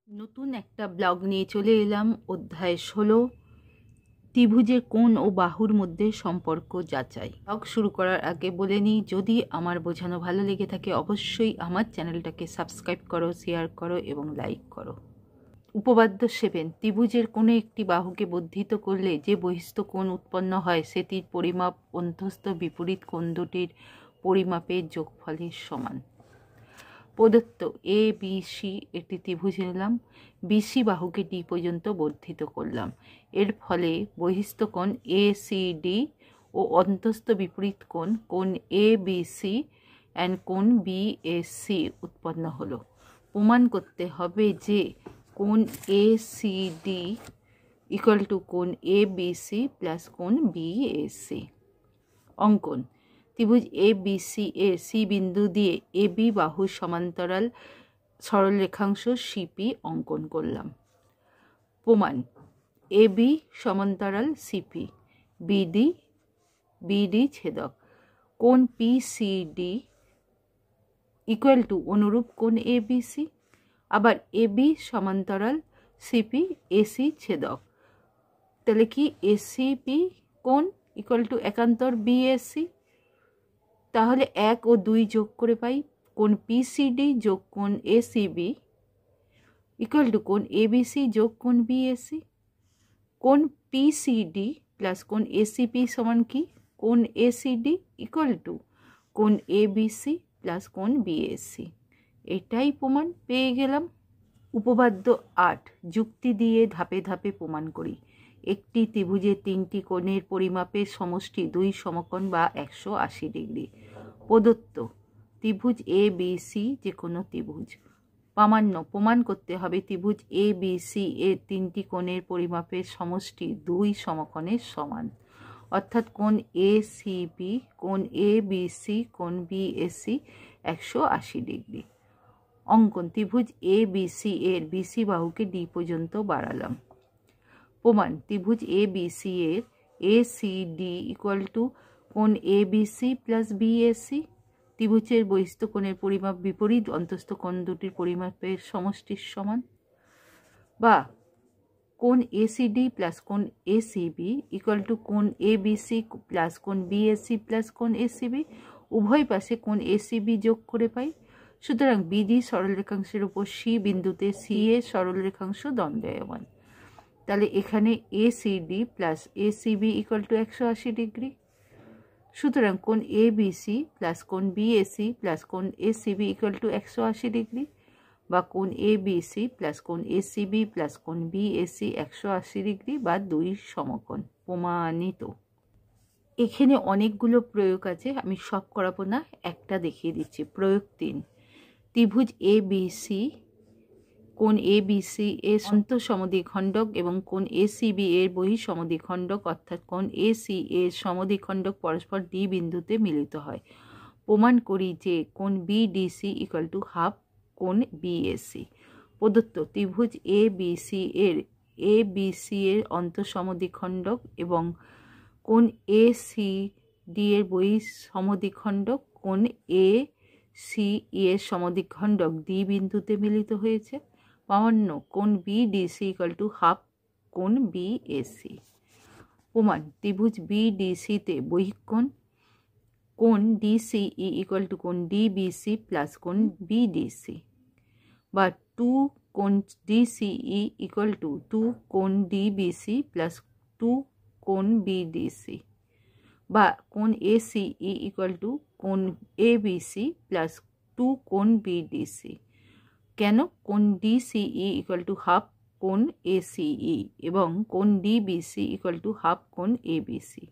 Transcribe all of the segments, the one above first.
নতুন একটা ব্লগ নিয়ে চলে এলাম। অধ্যায় 16, ত্রিভুজের কোণ ও বাহুর মধ্যে সম্পর্ক যাচাই। ব্লগ শুরু করার আগে বলে নিই, যদি আমার বোঝানো ভালো লেগে থাকে অবশ্যই আমার চ্যানেলটাকে সাবস্ক্রাইব করো, শেয়ার করো এবং লাইক করো। উপপাদ্য 7, ত্রিভুজের কোনো একটি বাহুকে বর্ধিত করলে যে বহিস্থ কোণ উৎপন্ন হয় সেটির পরিমাপ অন্তস্থ বিপরীত কোণ দুটির পরিমাপের যোগফলের সমান। প্রদত্ত এ বি সি একটি ত্রিভুজ নিলাম, বিসি বাহুকে ডি পর্যন্ত বর্ধিত করলাম। এর ফলে বহিস্থ কোণ এ সি ডি ও অন্তস্থ বিপরীত কোণ এ বি সি অ্যান্ড কোণ বি এ সি উৎপন্ন হলো। প্রমাণ করতে হবে যে কোণ A C D equal to কোণ এ বি সি প্লাস কোণ বি এ সি। অঙ্কন: ত্রিভুজ এ বি সি এর সি বিন্দু দিয়ে এ বি বাহুর সমান্তরাল সরল রেখাংশ সিপি অঙ্কন করলাম। প্রমাণ: এ বি সমান্তরাল সিপি, বিডি ছেদক, কোণ P C D equal to অনুরূপ কোণ এ বি সি। আবার এ বি সমান্তরাল সিপি এসি ছেদক, তাহলে কি এসিপি কোণ ইকুয়াল টু একান্তর বিএসি। তাহলে 1 ও 2 যোগ করে পাই কোণ পিসিডি যোগ কোণ এসিবি ইকুয়াল টু কোণ এবিসি যোগ কোণ বিএসি। কোণ পিসিডি প্লাস কোণ এসিপি সমান কি কোণ এসিডি ইকুয়াল টু কোণ এবিসি প্লাস কোণ বিএসি। এটাই প্রমাণ পেয়ে গেলাম। উপপাদ্য 8, যুক্তি দিয়ে ধাপে ধাপে প্রমাণ করি। একটি ত্রিভুজের 3টি কোণের পরিমাপের সমষ্টি 2 সমকোণ বা 180 ডিগ্রি। প্রদত্ত ত্রিভুজ এ বি সি যে কোনো ত্রিভুজ। প্রামাণ্য: প্রমাণ করতে হবে ত্রিভুজ এ বি সি এর 3টি কোণের পরিমাপের সমষ্টি 2 সমকোণের সমান, অর্থাৎ কোণ এ সি বি, কোণ এ বি সি, কোণ বি এ সি 180 ডিগ্রি। অঙ্কন: ত্রিভুজ এ বি সি এর বিসি বাহুকে ডি পর্যন্ত বাড়ালাম। প্রমাণ: ত্রিভুজ এ বি সি এর A C D equal to কোণ A B C plus B A C. ত্রিভুজের বহিস্থ কোণের পরিমাপ বিপরীত অন্তস্থ কোণ দুটির পরিমাপের সমষ্টির সমান। বা কোণ এসিডি প্লাস কোণ এসিবি ইকুয়াল টু কোণ এবিসি প্লাস কোণ বিএসি প্লাস কোণ এসিবি। উভয় পাশে কোণ এসিবি যোগ করে পাই। সুতরাং বিডি সরলরেখাংশের উপর সি বিন্দুতে সি এর সরলরেখাংশ দণ্ডায়মান। তাহলে এখানে ACD plus ACB equal to 180 degree. সুতরাং কোণ এবিসি প্লাস কোণ বিএসি প্লাস কোণ এসিবি ইকুয়াল টু 180 ডিগ্রি, বা কোণ এবিসি প্লাস কোণ এসিবি প্লাস কোণ বিএসি 180 ডিগ্রি বা 2 সমকোণ। প্রমাণিত। এখানে অনেকগুলো প্রয়োগ আছে, আমি সব করাবো না, একটা দেখিয়ে দিচ্ছি। প্রয়োগ 3, ত্রিভুজ এ বি সি কোণ এ বি সি এর অন্তঃসমদ্বিখণ্ডক এবং কোণ এসিবি এর বহিঃসমদ্বিখণ্ডক অর্থাৎ কোণ এসি এর সমদ্বিখণ্ডক পরস্পর ডি বিন্দুতে মিলিত হয়। প্রমাণ করি যে কোণ বিডিসি ইকুয়াল টু হাফ কোণ বিএসি। প্রদত্ত ত্রিভুজ এ বি সি এর অন্তঃসমদ্বিখণ্ডক এবং কোণ এসিডি এর বহিঃসমদ্বিখণ্ডক কোণ এ সি এর সমদ্বিখণ্ডক ডি বিন্দুতে মিলিত হয়েছে। প্রামাণ্য: কোণ বিডিসি ইকুয়াল টু হাফ কোণ বিএসি। প্রমাণ: ত্রিভুজ বিডিসিতে বহিঃকোণ কোণ ডিসিই ইকুয়াল টু কোণ ডিবিসি প্লাস কোণ বিডিসি, বা 2 কোণ ডিসিই ইকুয়াল টু 2 কোণ ডিবিসি প্লাস 2 কোণ বিডিসি, বা কোণ এসিই ইকুয়াল টু কোণ এবিসি প্লাস 2 কোণ বিডিসি। কেন? কোণ ডিসিই ইকুয়াল টু হাফ কোণ এসিই এবং কোণ ডিবিসি ইকুয়াল টু হাফ কোণ এবিসি।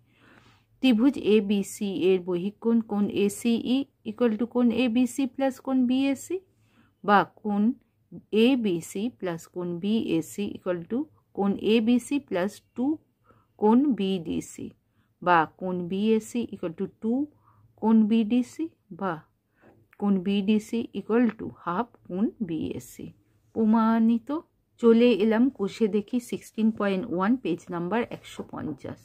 ত্রিভুজ এ বি সি এর বহিঃকোণ কোণ এসিই ইকুয়াল টু কোণ এবিসি প্লাস কোণ বিএসি, বা কোণ এবিসি প্লাস কোণ বিএসি ইকুয়াল টু কোণ এবিসি প্লাস 2 কোণ বিডিসি, বা কোণ বিএসি ইকুয়াল টু 2 কোণ বিডিসি, বা কোণ বিডিসি ইকুয়াল টু হাফ কোণ বিএসি। প্রমাণিত। চলে এলাম কোষে দেখি 16.1 পেজ নাম্বার 150।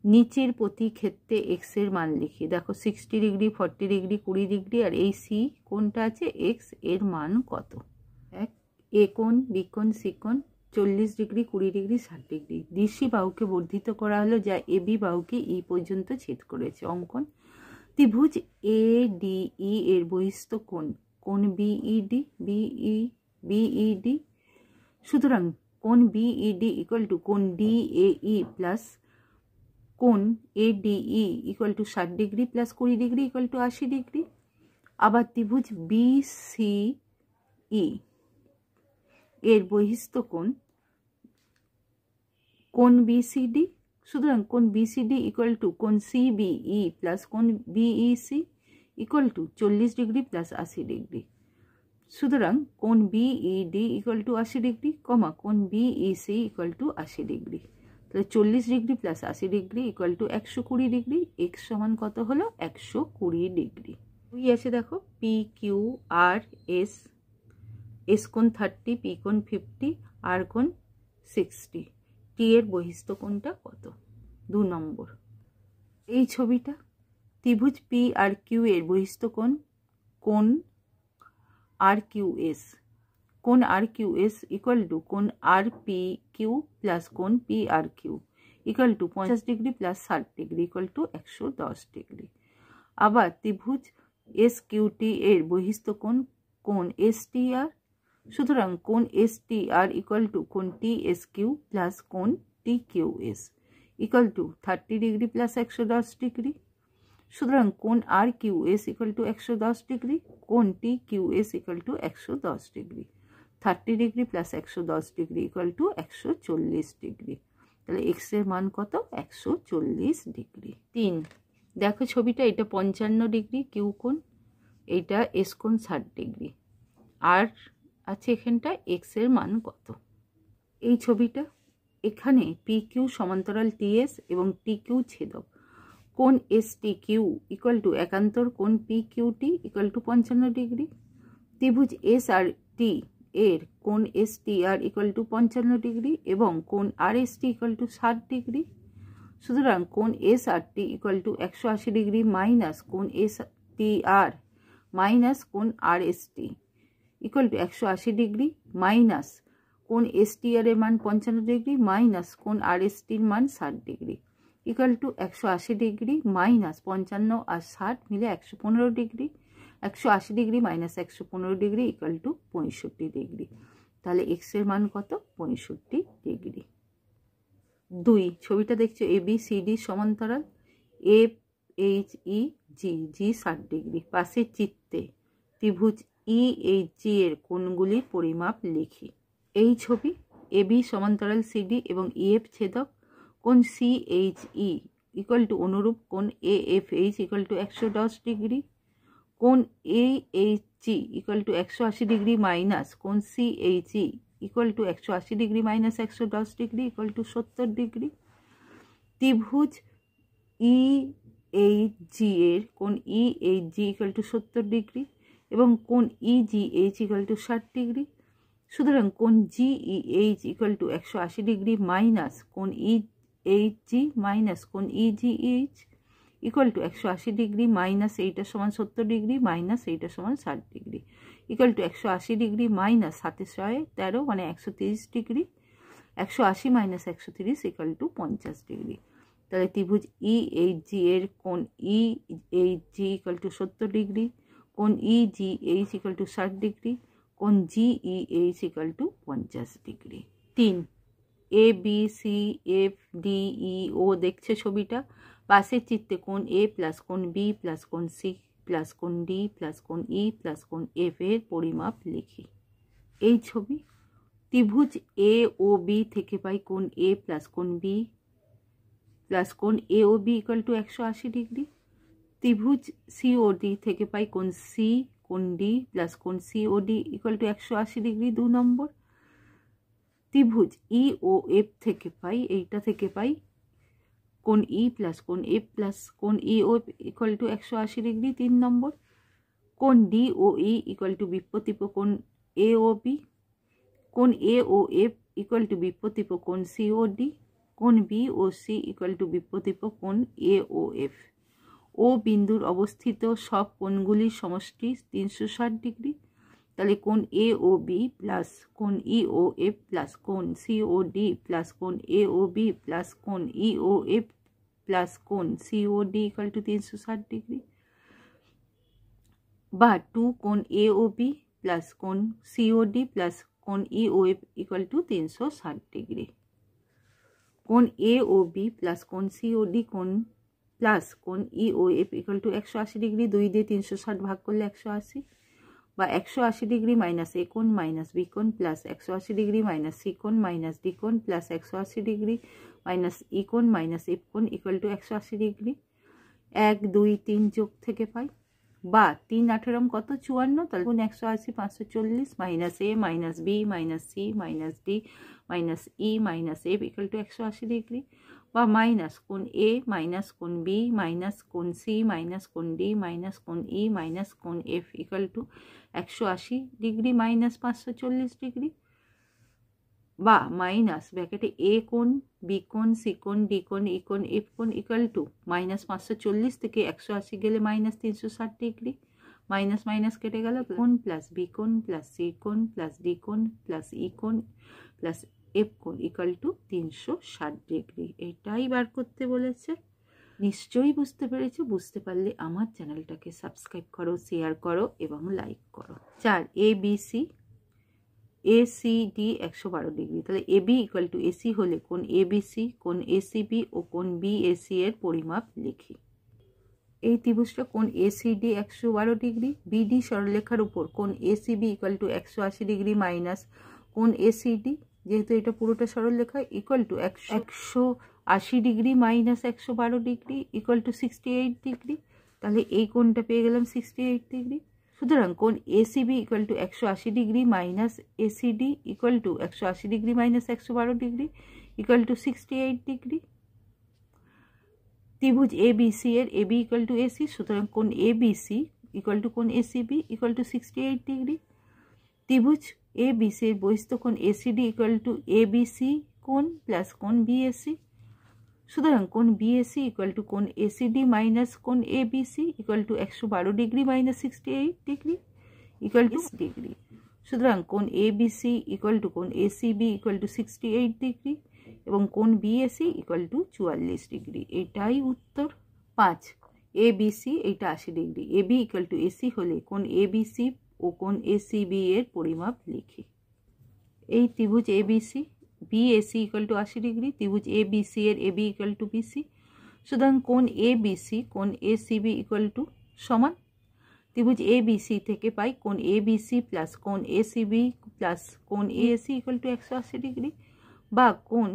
নিচের প্রতি ক্ষেত্রে এক্স এর মান লিখি। দেখো 60 ডিগ্রি, 40 ডিগ্রি, 20 ডিগ্রি, আর এই সি কোনটা আছে এক্স, এর মান কত? এ কোণ, বি কোণ, সি কোণ 40 ডিগ্রি, 20 ডিগ্রি, 60 ডিগ্রি। ডিসি বাহুকে বর্ধিত করা হলো যা এবি বাহুকে ই পর্যন্ত ছেদ করেছে। অঙ্কন: ত্রিভুজ এ ডি ই এর বহিস্থ কোণ কোণ বিইডি বিইডি। সুতরাং কোণ বিইডি ইকুয়াল টু কোণ ডিএই প্লাস কোণ ADE equal to 60 degree plus 20 degree equal two 80 degree. আবার ত্রিভুজ বিসিই এর বহিস্থ কোণ বিসিডি। সুতরাং কোণ বিসিডি ইকুয়াল টু কোণ সিবিই প্লাস কোণ BEC equal to 40 degree plus 80 degree. সুতরাং কোণ বিইডি ইকুয়াল টু 80 ডিগ্রি, কমা কোণ বিইসি ইকুয়াল টু 80 ডিগ্রি। তাহলে 40 degree plus 80 degree equal two 120 degree. X সমান কত হলো? 120 ডিগ্রি। দুই আছে দেখো, P Q R S, S কোণ 30, পি কোণ 50, আর কোণ 60। টি এর বহিস্থ কোণটা কত? 2 নম্বর। এই ছবিটা ত্রিভুজ পি আর কিউ এর বহিস্থ কোণ আর কিউ এস। কোণ R Q S equal to কোণ আর পি কিউ প্লাস কোণ P R Q equal to 50 degree plus 60 degree equal to 110 degree. আবার ত্রিভুজ এস কিউটি এর বহিস্থ কোণ এস টি আর। সুতরাং কোণ S T R equal to কোণ টি এস কিউ প্লাস কোণ T Q S equal to 30 degree plus 110 degree. সুতরাং কোণ R Q S equal to 110 degree, কোণ T Q S equal to 110 degree. 30 degree plus 110 degree equal to 140 degree. তাহলে X এর মান কত? 140 degree. 3 দেখো ছবিটা, এটা 55 ডিগ্রি কিউ কোণ, এইটা এস কোণ 60 ডিগ্রি, আর আছে এখানটা এক্স এর মান কত? এই ছবিটা, এখানে পি কিউ সমান্তরাল টিএস এবং টি কিউ ছেদক। কোণ S T Q equal to একান্তর কোণ P Q T equal to 55 degree. ত্রিভুজ এস আর টি এর কোণ S T R equal to 55 degree এবং কোণ R S T equal to 60 degree. সুতরাং কোণ S R T equal to 180 degree minus কোণ এস টি আর মাইনাস কোণ R S T equal to 180 degree minus কোণ S T R এর মান 55 degree minus কোণ আর এস টির মান 60 degree equal to 180 degree minus 55 আর 60 মিলে 115 degree. 180 degree minus 115 degree equal two 65 degree. তাহলে এক্স এর মান কত? 65 ডিগ্রি। 2 ছবিটা দেখছো, এ বি সি ডি সমান্তরাল, A H E G, G 60 degree. পাশের চিত্রে ত্রিভুজ ই এইচ জি এর কোণগুলির পরিমাপ লিখি। এই ছবি এ বি সমান্তরাল সিডি এবং ইএফ ছেদক। কোণ C H E equal to অনুরূপ কোণ A F H equal to 110 degree. কোণ A H G equal to 180 degree minus কোণ C H E equal to 180 degree minus 110 degree equal to 70 degree. ত্রিভুজ E H G এর কোণ E H G equal to 70 degree এবং কোণ E G H equal to 60 degree. সুতরাং কোণ G E H equal to 180 degree minus কোণ E H G minus কোণ E G H equal to 180 degree minus এইটা সমান 70 ডিগ্রি মাইনাস এইটা সমান 60 degree equal to 180 degree minus 713 মানে 130 degree. 180 minus 130 equal to 50 degree. তাহলে ত্রিভুজ ই এইচ জি এর কোণ E H G equal to 70 degree, কোণ E G H equal to 60 degree, কোণ G E H equal to 50 degree. 3 A B C F D E ও দেখছে ছবিটা। পাশের চিত্রে কোণ এ প্লাস কোণ বি প্লাস কোণ সি প্লাস কোণ ডি প্লাস কোণ ই প্লাস কোণ এফ এর পরিমাপ লিখি। এই ছবি ত্রিভুজ এ ও বি থেকে পাই কোণ এ প্লাস কোণ বি প্লাস কোণ A O B equal to 180 degree. ত্রিভুজ সি ও ডি থেকে পাই কোণ সি কোণ ডি প্লাস কোণ C O D equal to 180 degree. 2 number. ত্রিভুজ ই ও এফ থেকে পাই, এইটা থেকে পাই কোণ ই প্লাস কোণ এফ প্লাস কোণ E O F equal to 180 degree. 3 number. কোণ D O E equal to বিপরীত কোণ এ ও বি। কোণ A O F equal to বিপরীত কোণ সি ও ডি। কোণ B O C equal to বিপরীত কোণ এ ও এফ। ও বিন্দুর অবস্থিত সব কোণগুলির সমষ্টি 360 ডিগ্রি। তাহলে কোণ এ ও বি প্লাস কোণ ই ও এফ প্লাস কোণ সি ও ডি প্লাস কোণ এ ও বি প্লাস কোণ ই ও এফ প্লাস কোণ C O D equal to 360 degree, বা 2 কোণ এ ও বি প্লাস কোণ সি ও ডি প্লাস কোণ E O F equal to 360 degree. কোণ A O B plus কোণ C O D কোণ plus কোণ E O F equal to 180 degree, 2 দিয়ে 360 ভাগ করলে 180, বা 180 ডিগ্রি মাইনাস এ কোণ মাইনাস বি কোণ প্লাস 180 ডিগ্রি মাইনাস সি কোণ মাইনাস ডি কোণ প্লাস 180 ডিগ্রি মাইনাস ই কোণ মাইনাস এফ কোণ ইকুয়াল টু 180 ডিগ্রি। 1 2 3 যোগ থেকে পাই, বা 3 18 কত 54, তাহলে 180 540 minus A minus B minus C minus D minus E minus F equal to 180 degree, বা মাইনাস কোণ এ মাইনাস কোণ বি মাইনাস কোণ সি মাইনাস কোণ ডি মাইনাস কোণ ই মাইনাস কোণ F equal to 180 degree minus 540 degree, বা minus ব্র্যাকেটে A কোণ বি কোণ সি কোণ ডি কোণ ই কোণ এফ কোণ ইকুয়াল টু মাইনাস 540 থেকে 180 গেলে মাইনাস 360 ডিগ্রি, মাইনাস মাইনাস কেটে গেল, কোণ প্লাস বি কোণ প্লাস সি কোণ প্লাস ডি কোণ প্লাস ই কোণ প্লাস এফ কোণ ইকুয়াল টু 360 ডিগ্রি। এটাই বার করতে বলেছে। নিশ্চয়ই বুঝতে পেরেছো। বুঝতে পারলে আমার চ্যানেলটাকে সাবস্ক্রাইব করো, শেয়ার করো এবং লাইক করো। 4 A B C A C D 112 degree, তাহলে A B equal to AC হলে কোণ এ বি সি কোণ এসিবি ও কোণ বি এসি এর পরিমাপ লিখি। এই ত্রিভুজটা কোণ এসিডি 112 ডিগ্রি, বিডি সরলরেখার উপর কোণ ACB equal to 180 degree minus কোণ এসিডি, যেহেতু এটা পুরোটা সরলরেখা, equal to 180 degree minus 112 degree equal two 68 degree. তাহলে এই কোণটা পেয়ে গেলাম 68 ডিগ্রি। সুতরাং কোণ ACB equal to 180 degree minus ACD equal to 180 degree minus 112 degree equal two 68 degree. ত্রিভুজ এবিসি এর এবি ইকুয়াল টু এসি, সুতরাং কোণ এবিসি ইকুয়াল টু কোণ এসিবি ইকুয়াল টু 68 ডিগ্রি। ত্রিভুজ এবিসি এর বহিস্থ কোণ এসিডি ইকুয়াল টু এবিসি কোণ plus কোণ বিএসি, সুতরাং কোণ বিএসি ইকুয়াল টু কোণ এসিডি মাইনাস কোণ ABC equal two 112 degree minus 68 degree equal two degree. সুতরাং কোণ এবিসি ইকুয়াল টু কোণ এসিবি ইকুয়াল টু 68 ডিগ্রি এবং কোণ বিএসি ইকুয়াল টু 44 ডিগ্রি। এটাই উত্তর। 5 এবিসি এইটা 80 degree, AB equal to AC হলে কোণ এবিসি ও কোণ এসিবি এর পরিমাপ লিখি। এই ত্রিভুজ ABC BAC equal two 80 degree, ত্রিভুজ এবিসি এর এবি ইকুয়াল টু বিসি, সুতরাং কোণ এবিসি কোণ এসিবি ইকুয়াল টু সমান। ত্রিভুজ এবিসি থেকে পাই কোণ এবিসি প্লাস কোণ এসিবি প্লাস কোণ এএসি ইকুয়াল টু 180 ডিগ্রি, বা কোণ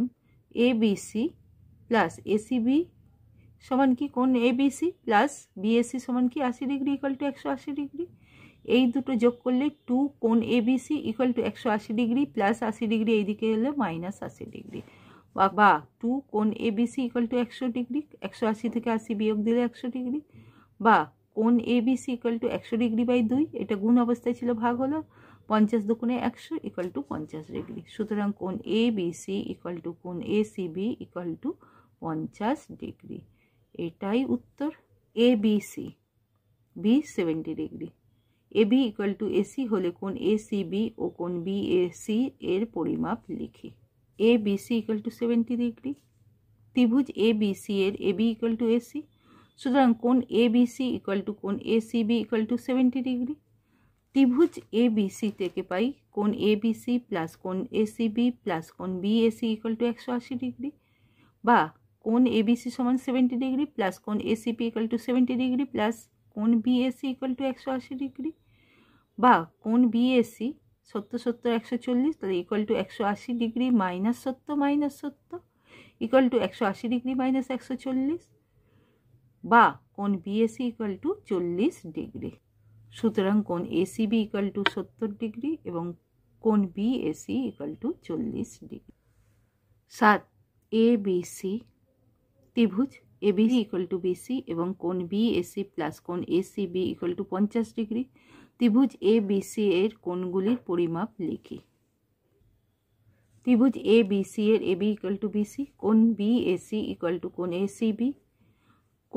এবিসি প্লাস এসিবি সমান কি কোণ এবিসি প্লাস বিএসি সমান কি 80 ডিগ্রি ইকুয়াল টু 180 ডিগ্রি। এই দুটো যোগ করলে 2 কোণ ABC equal to 180 degree plus 80 degree, এইদিকে এলে মাইনাস 80 ডিগ্রি, বা 2 কোণ এবিসি ইকুয়াল টু 100 ডিগ্রি, 180 থেকে 80 বিয়োগ দিলে 100 ডিগ্রি, বা কোণ ABC equal to 100 degree by 2, এটা গুণ অবস্থায় ছিল, ভাগ হলো 50 দুগুণে 100 ইকুয়াল টু 50 ডিগ্রি। সুতরাং কোণ এবিসি ইকুয়াল টু কোণ এসিবি ইকুয়াল টু 50 ডিগ্রি। এটাই উত্তর। ABC B 70 degree, AB equal to AC হলে কোণ এসিবি ও কোণ বিএসি এর পরিমাপ লিখি। এবিসি ইকুয়াল টু 70 ডিগ্রি, ত্রিভুজ এবিসি এর এবি ইকুয়াল টু এসি, সুতরাং কোণ এবিসি ইকুয়াল টু কোণ এসিবি ইকুয়াল টু 70 ডিগ্রি। ত্রিভুজ এবিসি থেকে পাই কোণ এবিসি প্লাস কোণ এসিবি প্লাস কোণ বিএসি ইকুয়াল টু 180 ডিগ্রি, বা কোণ এবিসি সমান 70 ডিগ্রি প্লাস কোণ ACB equal to 70 degree plus কোণ বিএসি ইকুয়াল টু 180 ডিগ্রি, বা কোণ বিএসি 70 70 140, তাহলে equal to 180 degree minus 70 equal to 180 degree minus 140, বা কোণ বিএসি ইকুয়াল টু 40 ডিগ্রি। সুতরাং কোণ এসিবি ইকুয়াল টু 70 ডিগ্রি এবং কোণ BAC equal two 40 degree. 7 ABC ত্রিভুজ এবিসি ইকুয়াল টু বিসি এবং কোণ বিএসি প্লাস কোণ এসিবি ইকুয়াল টু 50 ডিগ্রি। ত্রিভুজ এবিসি এর কোণগুলির পরিমাপ লিখি। ত্রিভুজ এবিসি এর এবি ইকুয়াল টু বিসি, কোণ বিএসি ইকুয়াল টু কোণ এসিবি,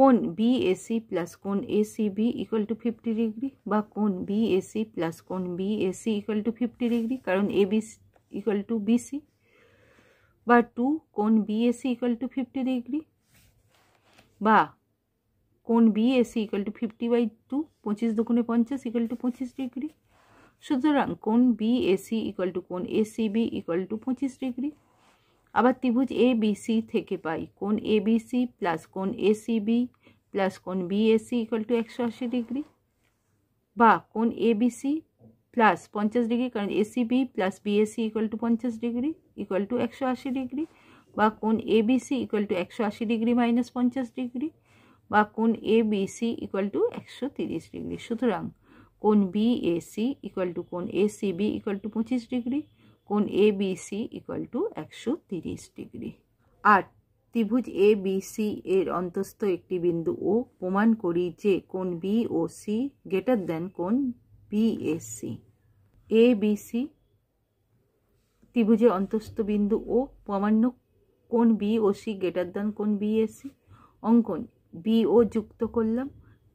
কোণ বিএসি প্লাস কোণ এসিবি ইকুয়াল টু 50 ডিগ্রি, বা কোণ বিএসি প্লাস কোণ বিএসি ইকুয়াল টু 50 ডিগ্রি, কারণ এবিসি ইকুয়াল টু বিসি, বা 2 কোণ বিএসি ইকুয়াল টু 50 ডিগ্রি, বা কোণ বিএসি ইকুয়াল টু 50/2, 25 দুগুণে 50 ইকুয়াল টু 25 ডিগ্রি। সুতরাং কোণ বিএসি ইকুয়াল টু কোণ এসিবি ইকুয়াল টু 25 ডিগ্রি। আবার ত্রিভুজ এবিসি থেকে পাই কোণ এবিসি প্লাস কোণ এসিবি প্লাস কোণ বিএসি ইকুয়াল টু 180 ডিগ্রি, বা কোণ এবিসি প্লাস 50 ডিগ্রি, কারণ ACB plus BAC equal to 50 degree equal to 180 degree, বা কোণ ABC equal to 180 degree minus 50 degree, বা কোণ এবিসি ইকুয়াল টু 130 ডিগ্রি। সুতরাং কোণ বিএসি ইকুয়াল টু কোণ এসিবি ইকুয়াল টু 25 ডিগ্রি, কোণ এবিসি ইকুয়াল টু 130 ডিগ্রি। আর ত্রিভুজ এবিসি এর অন্তস্থ একটি বিন্দু ও প্রমাণ করি যে কোণ বিওসি গ্রেটার দেন কোণ বিএসি। এবিসি ত্রিভুজের অন্তস্থ বিন্দু ও প্রমাণ্য কোণ বিওসি গ্রেটার দেন কোণ বিএসি। অঙ্কন বিও যুক্ত করলাম,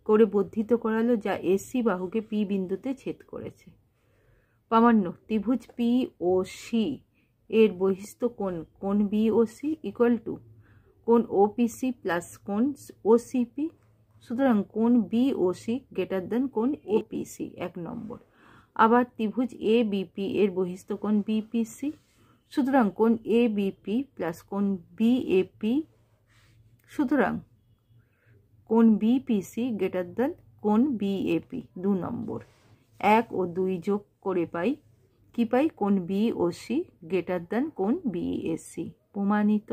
করে বর্ধিত করালো, যা এসি বাহুকে পি বিন্দুতে ছেদ করেছে। প্রামাণ্য ত্রিভুজ পিওসি এর বহিস্থ কোণ বিওসি ইকুয়াল টু কোণ ওপিসি প্লাস কোণ ওসিপি। সুতরাং কোণ বিওসি গ্রেটার দেন কোণ এপিসি, 1 নম্বর। আবার ত্রিভুজ এবিপি এর বহিস্থ কোণ বিপিসি। সুতরাং কোণ এবিপি প্লাস কোণ বিএপি, সুতরাং কোণ বিপিসি গ্রেটার দেন কোণ বিএপি, 2 নম্বর। 1 ও 2 যোগ করে পাই কি পাই? কোণ বিওসি গ্রেটার দেন কোণ বিএসি। প্রমাণিত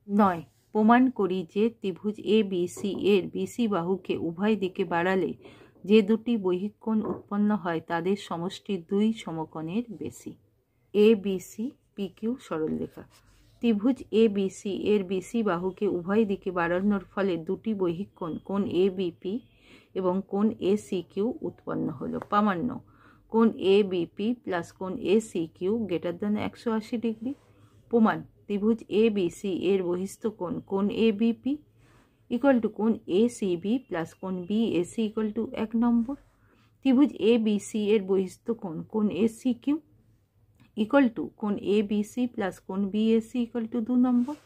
নয়। প্রমাণ করি যে ত্রিভুজ এবিসি এর বিসি বাহুকে উভয় দিকে বাড়ালে যে দুটি বহিঃকোণ উৎপন্ন হয় তাদের সমষ্টি 2 সমকোণের বেশি। এবিসি পিকিউ সরলরেখা। ত্রিভুজ এবিসি এর বিসি বাহুকে উভয় দিকে বাড়ানোর ফলে দুটি বহিঃকোণ কোণ এবিপি এবং কোণ এসিকিউ উৎপন্ন হলো। প্রামাণ্য কোণ এবিপি প্লাস কোণ এসিকিউ গ্রেটার দেন 180 ডিগ্রি। প্রমাণ ত্রিভুজ এবিসি এর বহিস্থ কোণ এবিপি ইকুয়াল টু কোণ এসিবি প্লাস কোণ বিএসি ইকুয়াল টু 1 নম্বর। ত্রিভুজ এবিসি এর বহিস্থ কোণ এসিকিউ ইকুয়াল টু কোণ এবিসি প্লাস কোণ বিএসি ইকুয়াল টু 2 নম্বর।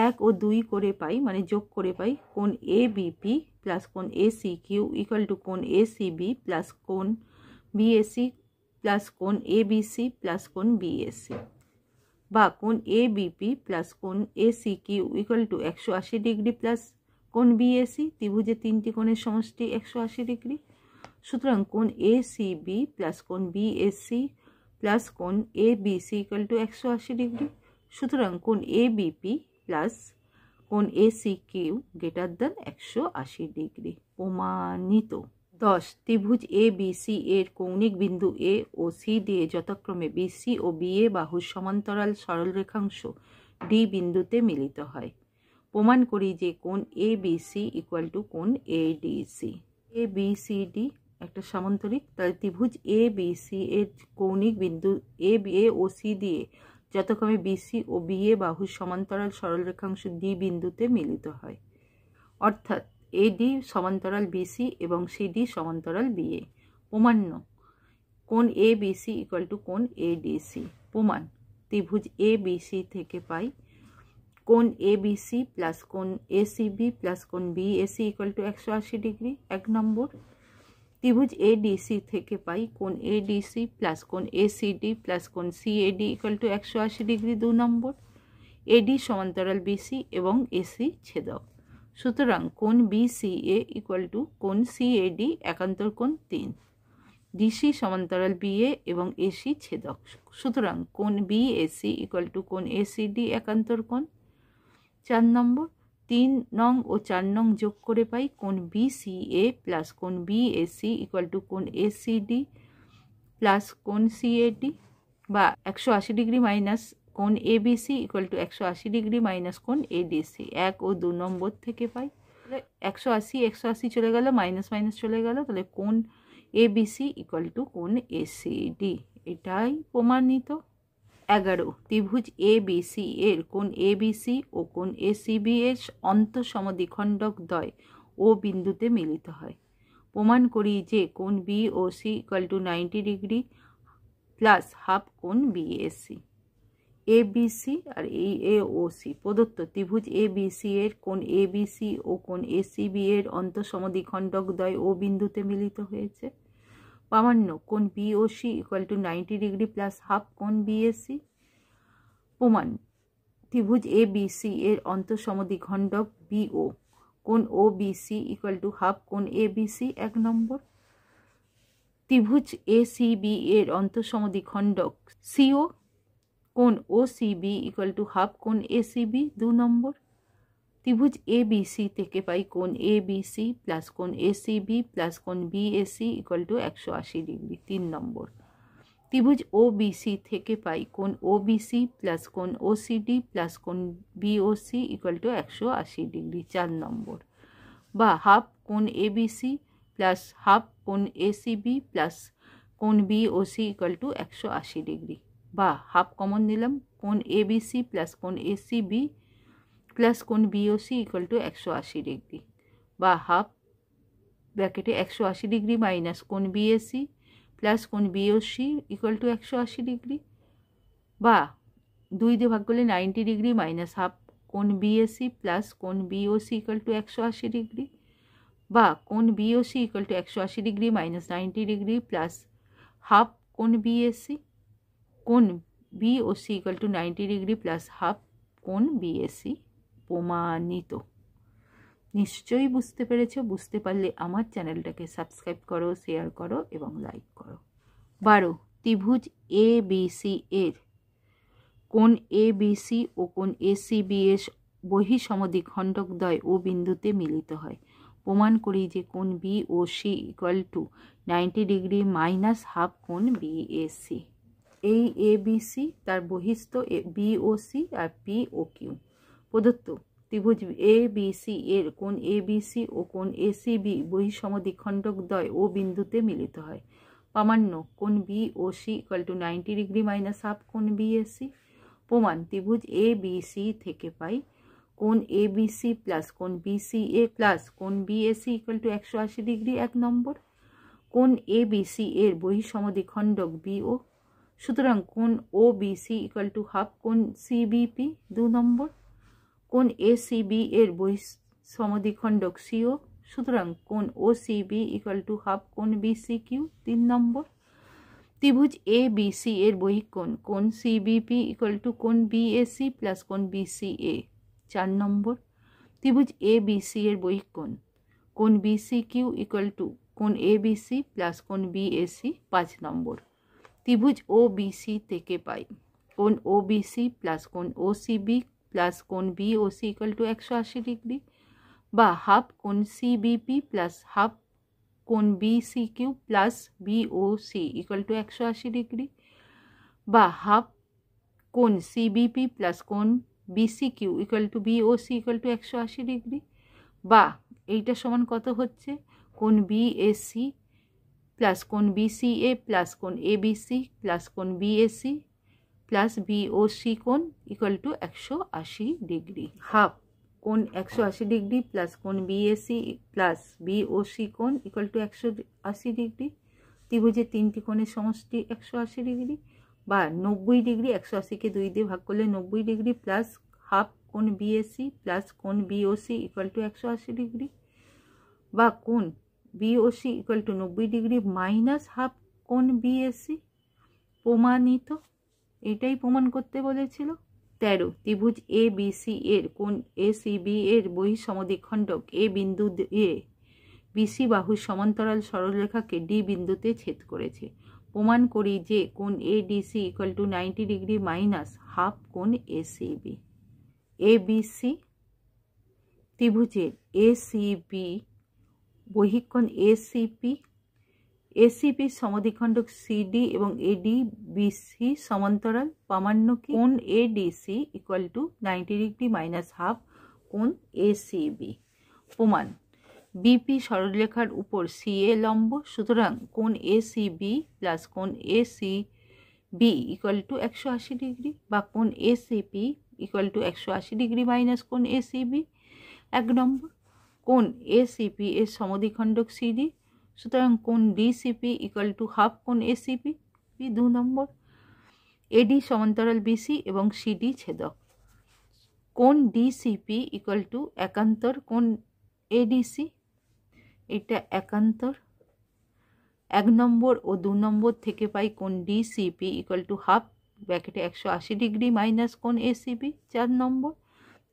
1 ও 2 করে পাই, মানে যোগ করে পাই, কোণ এবিপি প্লাস কোণ এসিকিউ ইকুয়াল টু কোণ এসিবি প্লাস কোণ বিএসি প্লাস কোণ এবিসি প্লাস কোণ বিএসি, বা কোণ এবিপি প্লাস কোণ SCQ equal to 180 degree plus কোণ বিএসি। ত্রিভুজের 3টি কোণের সমষ্টি 180 ডিগ্রি। সুতরাং কোণ এসিবি প্লাস কোণ বিএসি প্লাস কোণ এবিসি ইকুয়াল টু 180 ডিগ্রি। সুতরাং কোণ এবিপি প্লাস কোণ এসিকিউ গ্রেটার দেন 180 ডিগ্রি। প্রমাণিত। 10 ত্রিভুজ এবিসি এর কৌণিক বিন্দু এ ও সি দিয়ে যথাক্রমে বিসি ও বিএ বাহুর সমান্তরাল সরল রেখাংশ ডি বিন্দুতে মিলিত হয়। প্রমাণ করি যে কোণ এবিসি ইকুয়াল টু কোণ এডিসি। এবিসিডি একটা সামান্তরিক, তাহলে ত্রিভুজ এবিসি এর কৌণিক বিন্দু এ ও সি দিয়ে যথাক্রমে বিসি ও বিএ বাহুর সমান্তরাল সরল রেখাংশ ডি বিন্দুতে মিলিত হয়। অর্থাৎ এডি সমান্তরাল বিসি এবং সিডি সমান্তরাল বিএ। প্রমাণ্য কোণ এবিসি ইকুয়াল টু কোণ এডিসি। প্রমাণ ত্রিভুজ এবিসি থেকে পাই কোণ এবিসি প্লাস কোণ এসিবি প্লাস কোণ বিএসি ইকুয়াল টু 180 ডিগ্রি, 1 নম্বর। ত্রিভুজ এডিসি থেকে পাই কোণ এডিসি প্লাস কোণ এসিডি প্লাস কোণ সিএডি ইকুয়াল টু 180 ডিগ্রি, 2 নম্বর। এডি সমান্তরাল বিসি এবং এসি ছেদক। সুতরাং কোণ বিসিএ ইকুয়াল টু কোণ সিএডি একান্তর কোণ 3। ডিসি সমান্তরাল বিএ এবং এসি ছেদক। সুতরাং কোণ বিএসি ইকুয়াল টু কোণ এসিডি একান্তর কোণ। 4 নম্বর। 3 নং ও 4 নং যোগ করে পাই কোণ বিসিএ প্লাস কোণ বিএসি ইকুয়াল টু কোণ এসিডি প্লাস কোণ সিএডি, বা 180 ডিগ্রি মাইনাস কোণ ABC equal to 180 degree minus কোণ এডিসি। 1 ও 2 নম্বর থেকে পাই। তাহলে 180 চলে গেল, মাইনাস মাইনাস চলে গেল, তাহলে কোণ এবিসি ইকুয়াল টু কোণ এসিডি। এটাই প্রমাণিত। 11 ত্রিভুজ এবিসি এর কোণ এবিসি ও কোণ এসিবি এর অন্তঃসমদ্বিখণ্ডক দ্বয় ও বিন্দুতে মিলিত হয়। প্রমাণ করি যে কোণ B O C equal to 90 degree plus half কোণ বিএসি। এ বি সি আর এই এ ও সি প্রদত্ত ত্রিভুজ এ বি সি এর কোণ এ বি সি ও কোণ এ সি বি এর অন্তঃসমদ্বিখণ্ডকদ্বয় ও বিন্দুতে মিলিত হয়েছে। প্রামাণ্য কোণ B O C equal to 90 degree plus half কোণ বিএসি। প্রমাণ ত্রিভুজ এ বি সি এর অন্তঃসমদ্বিখণ্ডক বিও কোণ O B C equal to half কোণ এ বি সি 1 নম্বর। ত্রিভুজ এ সি বি এর অন্তঃসমদ্বিখণ্ডক সিও কোণ O C B equal to half কোণ এ সি বি 2 নম্বর। ত্রিভুজ এ বি সি থেকে পাই কোণ এ বি সি প্লাস কোণ এ সি বি প্লাস কোণ B A C equal to 180 degree 3 number. ত্রিভুজ ও বি সি থেকে পাই কোণ ও বি সি প্লাস কোণ ও সি ডি প্লাস কোণ B O C equal to 180 degree 4 number. বা half কোণ A B C plus half কোণ A C B plus কোণ B O C equal to 180 degree. বা half common নিলাম, কোণ A B C plus কোণ A C B plus কোণ B O C equal to 180 degree. বা half ব্র্যাকেটে 180 degree minus কোণ বি এ সি প্লাস কোণ B O C equal to 180 degree. বা 2 দিয়ে ভাগ করলে 90 ডিগ্রি মাইনাস হাফ কোণ বি এ সি প্লাস কোণ B O C equal to 180 degree. বা কোণ B O C equal to 180 degree minus 90 degree plus half কোণ বি এ সি। কোণ B O C equal to 90 degree plus half কোণ B A C প্রমাণিত। নিশ্চয়ই বুঝতে পেরেছো। বুঝতে পারলে আমার চ্যানেলটাকে সাবস্ক্রাইব করো, শেয়ার করো এবং লাইক করো। 12 ত্রিভুজ এ বি সি এর কোণ এ বি সি ও কোণ এ সি বি এর বহিঃসমদ্বিখণ্ডকদ্বয় ও বিন্দুতে মিলিত হয়। প্রমাণ করি যে কোণ B O C equal to 90 degree minus half কোণ বি এ সি। এই এ বি সি তার বহিস্থ বি ও সি আর পি ও কিউ। প্রদত্ত ত্রিভুজ এ বি সি এর কোণ এ বি সি ও কোণ এ সি বি বহিঃসমদ্বিখণ্ডকদ্বয় ও বিন্দুতে মিলিত হয়। প্রামাণ্য কোণ B O C equal to 90 degree minus half কোণ বি এ সি। প্রমাণ ত্রিভুজ এ বি সি থেকে পাই কোণ এ বি সি প্লাস কোণ বি সি এ প্লাস কোণ B A C equal to 180 degree 1 number. কোণ এ বি সি এর বহিঃসমদ্বিখণ্ডক বিও, সুতরাং কোণ O B C equal to half কোণ সি বি পি 2 নম্বর। কোণ এ সি বি এর বহিঃসমদ্বিখণ্ডক সিও, সুতরাং কোণ O C B equal to half কোণ বি সি কিউ 3 নম্বর। ত্রিভুজ এ বি সি এর বহিঃকোণ কোণ C B P equal to কোণ বি এ সি প্লাস কোণ বি সি এ 4 নম্বর। ত্রিভুজ এ বি সি এর বহিঃকোণ কোণ B C Q equal to কোণ এ বি সি প্লাস কোণ বি এ সি 5 নম্বর। ত্রিভুজ ও বি সি থেকে পাই কোণ ও বি সি প্লাস কোণ ও সি বি প্লাস কোণ B O C equal to 180 degree. বা হাফ কোণ C B P plus half কোণ B C Q plus B O C equal to 180 degree. বা half কোণ C B P plus কোণ B C Q equal to B O C equal to 180 degree. বা এইটা সমান কত হচ্ছে, কোণ বি এ সি প্লাস কোণ বি সি এ প্লাস কোণ এ বি সি প্লাস কোণ B A C plus B O C কোণ ইকুয়াল টু 180 ডিগ্রি। হাফ কোণ 180 ডিগ্রি প্লাস কোণ B A C plus B O C কোণ equal to 180 degree. ত্রিভুজের 3টি কোণের সমষ্টি 180 ডিগ্রি। বা 90 ডিগ্রি 180কে 2 দিয়ে ভাগ করলে 90 ডিগ্রি প্লাস হাফ কোণ বি এ সি প্লাস কোণ B O C equal to 180 degree. বা কোণ B O C equal to 90 degree minus half কোণ বি এ সি প্রমাণিত। এটাই প্রমাণ করতে বলেছিল। 13 ত্রিভুজ এ বি সি এর কোণ এ সি বি এর বহিঃসমদ্বিখণ্ডক এ বিন্দু এ বিসি বাহুর সমান্তরাল সরলরেখাকে ডি বিন্দুতে ছেদ করেছে। প্রমাণ করি যে কোণ A D C equal to 90 degree minus half কোণ A C B. A B C ত্রিভুজের এ সি বি বহিঃকোণ এ সি পি, এসিপি সমদ্বিখণ্ডক সিডি এবং এডি বিসি সমান্তরাল। প্রামাণ্য কোণ ADC equal to 90 degree minus half কোণ এসিবি। প্রমাণ বিপি সরলরেখার উপর সিএ লম্ব, সুতরাং কোণ এসিবি প্লাস কোণ এসিবি ইকুয়াল টু 180 ডিগ্রি। বা কোণ ACP equal to 180 degree minus কোণ এসিবি 1 নম্বর। কোণ এসিপি এর সমদ্বিখণ্ডক সিডি, সুতরাং কোণ ডিসিপি ইকুয়াল টু হাফ কোণ এসিপি। 2 নম্বর, এডি সমান্তরাল বিসি এবং সিডি ছেদক। কোণ ডিসিপি ইকুয়াল টু একান্তর কোণ এডিসি, এটা একান্তর। 1 নম্বর ও 2 নম্বর থেকে পাই কোণ ডিসিপি ইকুয়াল টু হাফ ব্র্যাকেটে 180 ডিগ্রি মাইনাস কোণ এসিবি। 4 নম্বর,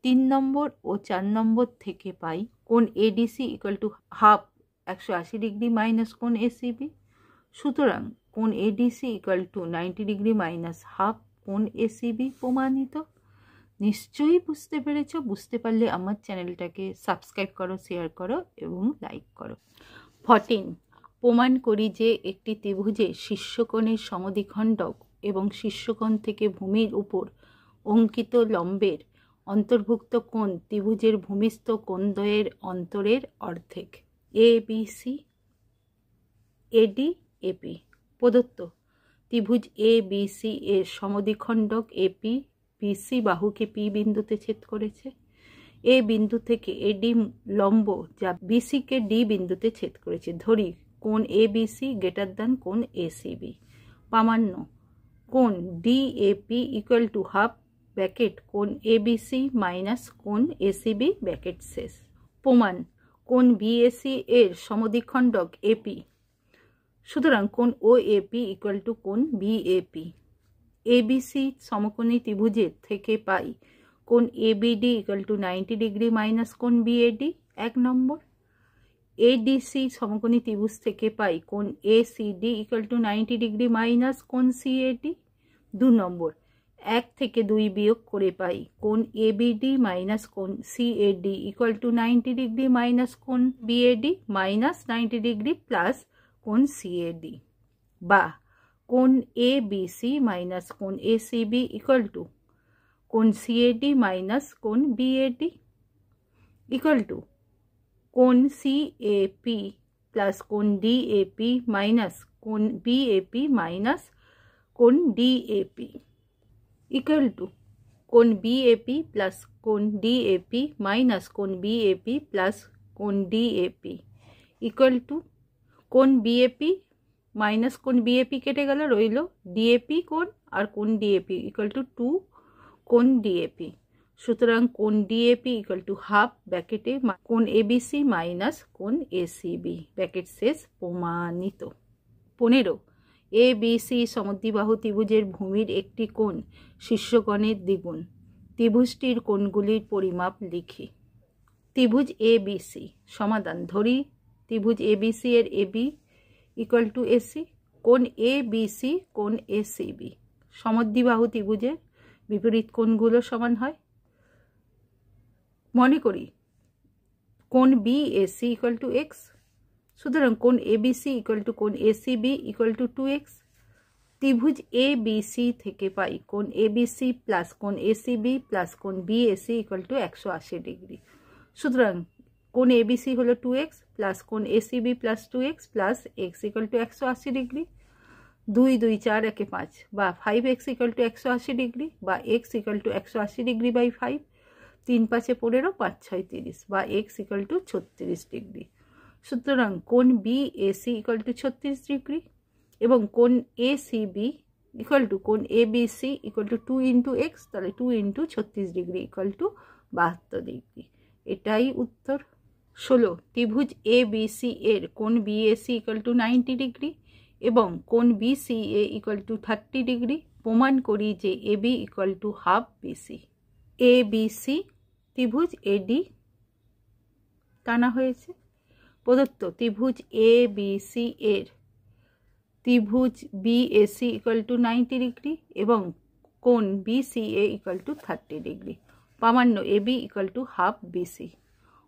3 নম্বর ও 4 নম্বর থেকে পাই কোণ ADC equal to half 180 degree minus কোণ এসিবি। সুতরাং কোণ ADC equal to 90 degree minus half কোণ এসিবি প্রমাণিত। নিশ্চয়ই বুঝতে পেরেছ। বুঝতে পারলে আমার চ্যানেলটাকে সাবস্ক্রাইব করো, শেয়ার করো এবং লাইক করো। 14, প্রমাণ করি যে একটি ত্রিভুজে শীর্ষকোণের সমদ্বিখণ্ডক এবং শীর্ষকোণ থেকে ভূমির উপর অঙ্কিত লম্বের অন্তর্ভুক্ত কোণ ত্রিভুজের ভূমিস্থ কোণদ্বয়ের অন্তরের অর্ধেক। এ বি সি এডি এপি প্রদত্ত ত্রিভুজ এ বি সি এর সমদ্বিখণ্ডক এপি বিসি বাহুকে পি বিন্দুতে ছেদ করেছে। এ বিন্দু থেকে এডি লম্ব যা বিসিকে ডি বিন্দুতে ছেদ করেছে। ধরি কোণ এ বিসি গ্রেটার দ্যান কোণ এসিবি। প্রামাণ্য কোণ DAP equal to half bracket কোণ এবিসি মাইনাস কোণ এসিবি ব্র্যাকেট শেষ। প্রমাণ কোণ বিএসি এর সমদ্বিখণ্ডক এপি, সুতরাং কোণ ও এপি ইকুয়াল টু কোণ বিএপি। এবিসি সমকোণী ত্রিভুজের থেকে পাই কোণ ABD equal to 90 degree minus কোণ বিএডি। 1 নম্বর, এডিসি সমকোণী ত্রিভুজ থেকে পাই কোণ ACD equal to 90 degree minus কোণ সিএডি। 2 নম্বর, 1 থেকে 2 বিয়োগ করে পাই কোণ এবিডি মাইনাস কোণ CAD equal to 90 degree minus কোণ বিএডি মাইনাস 90 ডিগ্রি প্লাস কোণ সিএডি, বা কোণ এবিসি মাইনাস কোণ এসিবি ইকুয়াল টু কোণ সিএডি মাইনাস কোণ বিএডি ইকুয়াল টু কোণ সিএপি প্লাস কোণ ডিএপি মাইনাস কোণ বিএপি মাইনাস কোণ ডিএপি ইকুয়াল টু কোণ বিএপি প্লাস কোণ ডিএপি মাইনাস কোণ বিএপি প্লাস কোণ ডিএপি ইকুয়াল টু কোণ বিএপি মাইনাস কোণ বিএপি কেটে গেল, রইল ডিএপি কোণ আর কোণ ডিএপি ইকুয়াল টু 2 কোণ ডিএপি। সুতরাং কোণ ডিএপি ইকুয়াল টু হাফ ব্র্যাকেটে কোণ এবিসি মাইনাস কোণ এসিবি ব্র্যাকেট শেষ। প্রমাণিত। 15, এ বি সি সমদ্বিবাহু ত্রিভুজের ভূমির একটি কোণ শীর্ষকোণের দ্বিগুণ। ত্রিভুজটির কোণগুলির পরিমাপ লিখি। ত্রিভুজ এ বি সি সমাধান। ধরি ত্রিভুজ এ বি সি এর এবি ইকুয়াল টু এসি, কোণ এ বি সি কোণ এসিবি। সমদ্বিবাহু ত্রিভুজের বিপরীত কোণগুলো সমান হয়। মনে করি কোণ B AC equal to x, সুতরাং কোণ এবিসি ইকুয়াল টু কোণ এসিবি ইকুয়াল টু 2x। ত্রিভুজ এ বি সি থেকে পাই কোণ এবিসি প্লাস কোণ এসিবি প্লাস কোণ বিএসি ইকুয়াল টু 180 ডিগ্রি। সুতরাং কোণ এবিসি হলো 2x প্লাস কোণ ACB plus 2x plus x equal to 180 degree. 2 2 4 1 5 বা 5x ইকুয়াল টু 180 ডিগ্রি বা x equal to 180 degree by 5। 3 5 15 5 6 30 বা x ইকুয়াল টু 36 ডিগ্রি। সুতরাং কোণ বিএসি ইকুয়াল টু 36 ডিগ্রি এবং কোণ এসিবি ইকুয়াল টু কোণ ABC equal two 2 into x, তাহলে 2 into 36 degree equal two 72 degree. এটাই উত্তর। 16, ত্রিভুজ এ বি সি এর কোণ বিএসি ইকুয়াল টু 90 ডিগ্রি এবং কোণ বিসিএ ইকুয়াল টু 30 ডিগ্রি। প্রমাণ করি যে AB equal to half BC. A B C ত্রিভুজ এডি টানা হয়েছে। প্রদত্ত ত্রিভুজ এ বি সি এর ত্রিভুজ বিএসি ইকুয়াল টু 90 ডিগ্রি এবং কোণ বিসিএ ইকুয়াল টু 30 ডিগ্রি। প্রামাণ্য AB equal to half BC.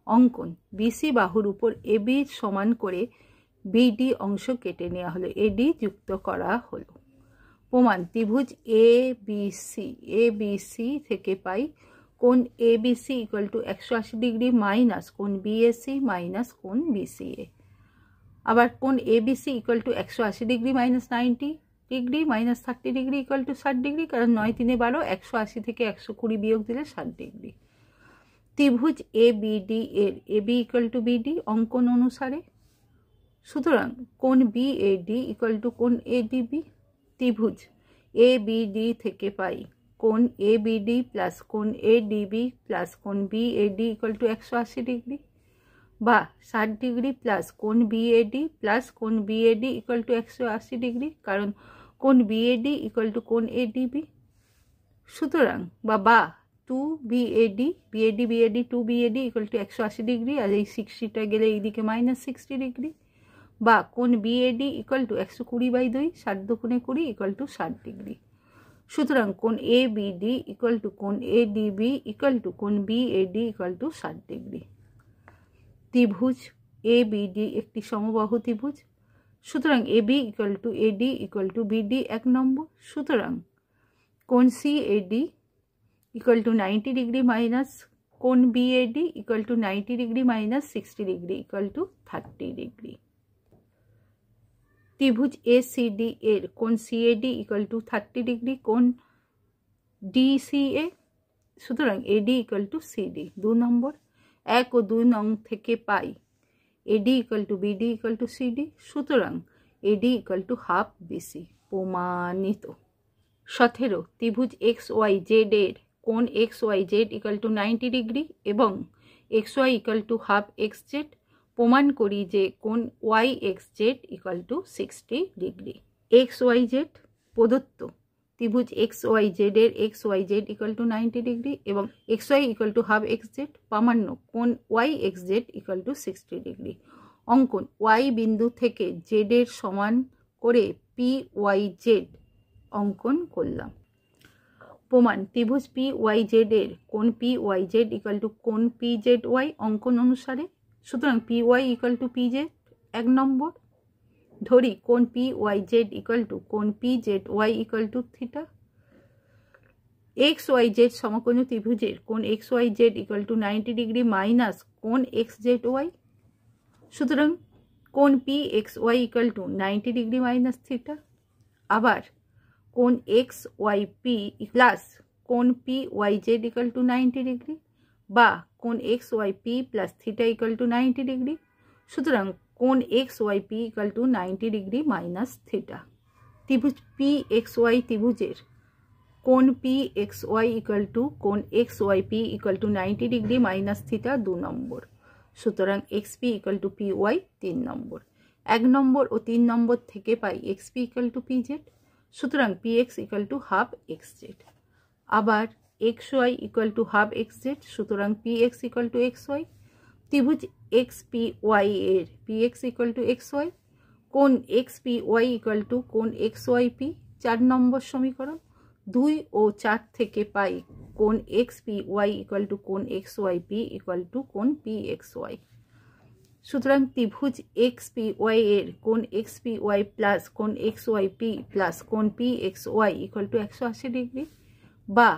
অঙ্কন বিসি বাহুর উপর এবি সমান করে বিডি অংশ কেটে নেওয়া হলো, এডি যুক্ত করা হলো। প্রমাণ ত্রিভুজ এ বি সি থেকে পাই কোণ ABC equal to 180 degree minus কোণ বিএসি মাইনাস কোণ বিসিএ। আবার কোণ ABC equal to 180 degree minus 90 degree minus 30 degree equal to 60 degree, কারণ 9 3 12, 180 থেকে 120 বিয়োগ দিলে 60 ডিগ্রি। ত্রিভুজ এ বি ডি এর A B equal to BD অঙ্কন অনুসারে, সুতরাং কোণ B A D equal to কোণ এ ডিবি। ত্রিভুজ এ বি ডি থেকে পাই কোণ এ বি ডি প্লাস কোণ এ ডিবি প্লাস কোণ B A D equal to 180 degree বা 60 ডিগ্রি প্লাস কোণ বি এ ডি প্লাস কোণ B A D equal to 180 degree, কারণ কোণ B A D equal to কোণ এ ডিবি। সুতরাং বা 2 BAD BAD BAD 2 BAD equal to 180 degree, আর এই 60টা গেলে এইদিকে -60 ডিগ্রি, বা কোণ BAD ইকুয়াল টু 120/2 60 দুগুণে 20 ইকুয়াল টু 60 ডিগ্রি। সুতরাং কোণ ABD ইকুয়াল টু কোণ ADB ইকুয়াল টু কোণ BAD ইকুয়াল টু 60 ডিগ্রি। ত্রিভুজ ABD একটি সমবাহু ত্রিভুজ, সুতরাং AB equal to AD equal to BD 1 নম্বর। সুতরাং কোণ CAD equal to 90 degree minus কোণ BAD equal to 90 degree minus 60 degree equal to 30 degree. ত্রিভুজ ACD এর কোণ CAD ইকুয়াল টু 30 ডিগ্রি কোণ DCA, সুতরাং AD ইকুয়াল টু CD 2 নম্বর। 1 ও 2 নং থেকে পাই AD equal to BD equal to CD, সুতরাং AD equal to half BC প্রমাণিত। 17 ত্রিভুজ XYZ এর কোণ XYZ ইকুয়াল টু 90 ডিগ্রি এবং XY equal to half XZ, প্রমাণ করি যে কোণ YXZ equal to 60 degree. XYZ প্রদত্ত ত্রিভুজ XYZ এর XYZ ইকুয়াল টু 90 ডিগ্রি এবং XY equal to half XZ, প্রামাণ্য কোণ YXZ ইকুয়াল টু 60 ডিগ্রি। অঙ্কন Y বিন্দু থেকে Z এর সমান করে PYZ অঙ্কন করলাম। প্রমাণ ত্রিভুজ PYZ এর কোণ PYZ ইকুয়াল টু কোণ PZY অঙ্কন অনুসারে, সুতরাং PY ইকুয়াল টু PZ 1 নম্বর। ধরি কোণ PYZ ইকুয়াল টু কোণ PZY equal to theta. XYZ সমকোণ ত্রিভুজের কোণ XYZ equal to 90 degree minus কোণ XZY, সুতরাং কোণ PXY equal to 90 degree minus theta. আবার কোণ XYP প্লাস কোণ PYZ ইকুয়াল টু 90 ডিগ্রি বা কোণ XYP plus theta equal to 90 degree, সুতরাং কোণ XYP equal to 90 degree minus theta. ত্রিভুজ PXY ত্রিভুজের কোণ PXY ইকুয়াল টু কোণ XYP equal to 90 degree minus theta 2 নম্বর। সুতরাং XP ইকুয়াল টু PY 3 নম্বর। 1 নম্বর ও 3 নম্বর থেকে পাই XP ইকুয়াল টু PZ, সুতরাং PX equal to half XZ। আবার XY equal to half XZ, সুতরাং PX equal to XY। ত্রিভুজ XPY এর PX equal to XY, কোণ XPY equal to কোণ XYP 4 number সমীকরণ। 2 ও 4 থেকে পাই কোণ XPY ইকুয়াল টু কোণ XYP ইকুয়াল টু কোণ PXY। সুতরাং ত্রিভুজ XPY এর কোণ XPY প্লাস কোণ XYP প্লাস কোণ PXY ইকুয়াল টু 180 ডিগ্রি বা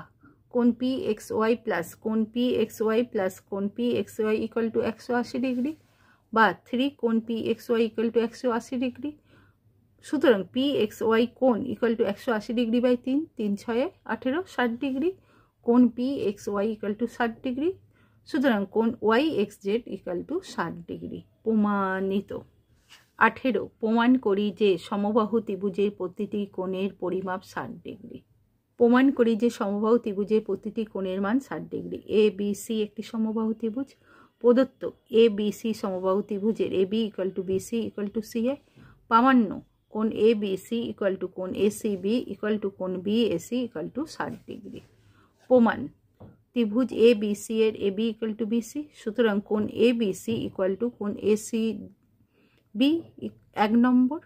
কোণ PXY প্লাস কোণ PXY প্লাস কোণ PXY ইকুয়াল টু 180 ডিগ্রি বা 3 কোণ PXY ইকুয়াল টু 180 ডিগ্রি। সুতরাং PXY কোণ equal to 180 degree by 3, 3 6 18 60 degree, কোণ PXY ইকুয়াল টু 60 ডিগ্রি, সুতরাং কোণ YXZ ইকুয়াল টু 60 ডিগ্রি প্রমাণিত। 18 প্রমাণ করি যে সমবাহু ত্রিভুজের প্রতিটি কোণের পরিমাপ 60 ডিগ্রি। প্রমাণ করি যে সমবাহু ত্রিভুজের প্রতিটি কোণের মান 60 ডিগ্রি। ABC একটি সমবাহু ত্রিভুজ, প্রদত্ত ABC সমবাহু ত্রিভুজের AB equal to BC equal to CA, প্রামাণ্য কোণ ABC ইকুয়াল টু কোণ ACB ইকুয়াল টু কোণ BAC ইকুয়াল টু 60 ডিগ্রি। প্রমাণ ত্রিভুজ ABC এর AB ইকুয়াল টু BC, সুতরাং কোণ ABC ইকুয়াল টু কোণ ACB 1 নম্বর।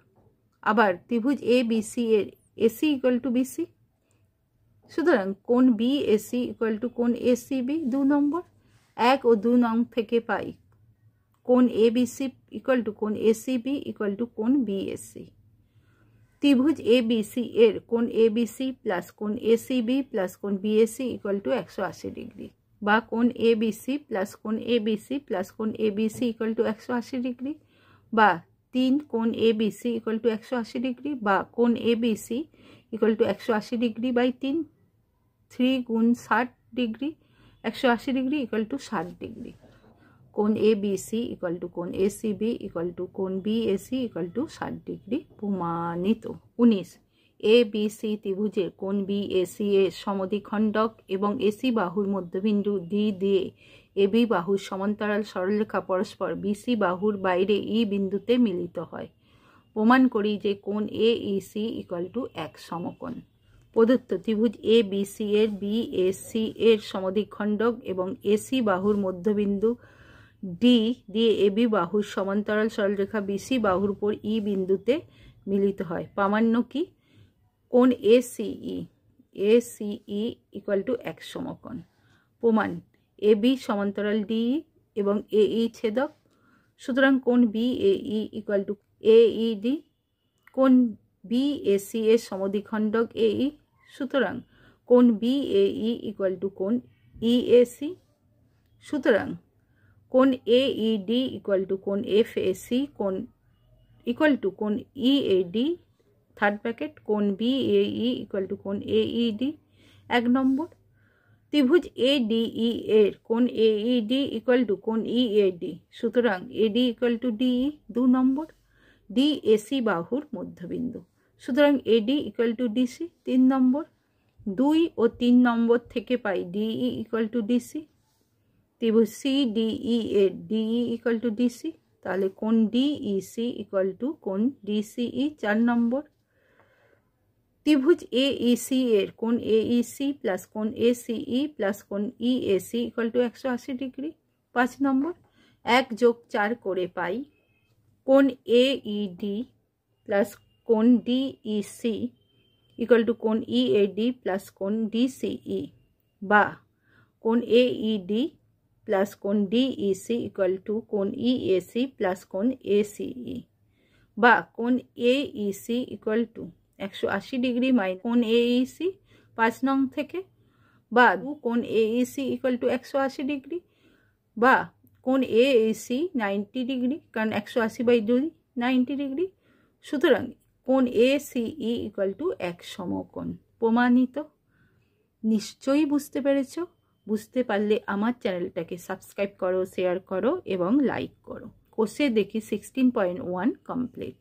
আবার ত্রিভুজ ABC এর AC ইকুয়াল টু BC, সুতরাং কোণ BAC ইকুয়াল টু কোণ ACB 2 নম্বর। 1 ও 2 নং থেকে পাই কোণ ABC ইকুয়াল টু কোণ ACB ইকুয়াল টু কোণ BAC। ত্রিভুজ ABC এর কোণ ABC প্লাস কোণ ACB প্লাস কোণ BAC ইকুয়াল টু 180 ডিগ্রি বা কোণ ABC প্লাস কোণ ABC প্লাস কোণ ABC ইকুয়াল টু 180 ডিগ্রি বা 3 কোণ ABC ইকুয়াল টু 180 ডিগ্রি বা কোণ ABC equal to 180 degree by 3, 3 গুণ 60 degree, 180 degree equal to 60 degree. কোণ A B C equal to কোণ A C B equal to কোণ B A C equal to 60 degree প্রমাণিত। 19 এ B C ত্রিভুজের কোণ B A C এর সমদ্বিখণ্ডক এবং AC বাহুর মধ্যবিন্দু ডি দিয়ে এ বি বাহুর সমান্তরাল সরলরেখা পরস্পর বিসি বাহুর বাইরে ই বিন্দুতে মিলিত হয়। প্রমাণ করি যে কোণ A E C equal two এক সমকোণ। প্রদত্ত ত্রিভুজ এ বি সি এর বি এ সি এর সমদ্বিখণ্ডক এবং এসি বাহুর মধ্যবিন্দু ডি দিয়ে এ বি বাহুর সমান্তরাল সরলরেখা বিসি বাহুর উপর ই বিন্দুতে মিলিত হয়। প্রামাণ্য কি? কোণ এ সিই ইকুয়াল টু এক সমকোণ। প্রমাণ এ বি সমান্তরাল ডি এবং এ ই ছেদক, সুতরাং কোণ B A E equal to A E D. কোণ বি এ সি এর সমদ্বিখণ্ডক এ ই, সুতরাং কোণ B A E equal to কোণ ই এ সি। সুতরাং কোণ A E D equal to কোণ এফ এ সি কোণ ইকুয়াল টু কোণ E A D third bracket কোণ B A E equal to কোণ এ ই ডি। 1 নম্বর ত্রিভুজ A D E এর কোণ A E D equal to কোণ E A D, সুতরাং এ D equal two D E. 2 নম্বর D AC বাহুর মধ্যবিন্দু, সুতরাং এ ডি ইকুয়াল টু ডিসি। 3 নম্বর 2 ও 3 নম্বর থেকে পাই ডিই ইকুয়াল টু ডিসি। ত্রিভুজ সি ডিই এর ডিই ইকুয়াল টু ডিসি, তাহলে কোণ ডিইসি ইকুয়াল টু কোণ ডিসিই। 4 নম্বর ত্রিভুজ এ ইসি এর কোণ এ ইসি প্লাস কোণ এ সিই প্লাস কোণ ই এসি ইকুয়াল টু 180 ডিগ্রি। 5 নম্বর 1 যোগ 4 করে পাই কোণ এ ই ডি প্লাস কোণ ডিইসি ইকুয়াল টু কোণ ই এ ডি প্লাস কোণ ডিসিই, বা কোণ এ ই ডি প্লাস কোণ ডিইসি ইকুয়াল টু কোণ ই এসি প্লাস কোণ এসিই, বা কোণ এ EC equal to 180 degree minus কোণ এ ইসি 5 নং থেকে, বা কোণ এ ইসি ইকুয়াল টু 180 ডিগ্রি, বা কোণ এ ইসি 90 ডিগ্রি, কারণ 180/2 90 ডিগ্রি। সুতরাং কোণ এ সিই ইকুয়াল টু এক সমকোণ। প্রমাণিত। নিশ্চয়ই বুঝতে পেরেছ। বুঝতে পারলে আমার চ্যানেলটাকে সাবস্ক্রাইব করো, শেয়ার করো এবং লাইক করো। কোর্সে দেখি 16.1 কমপ্লিট।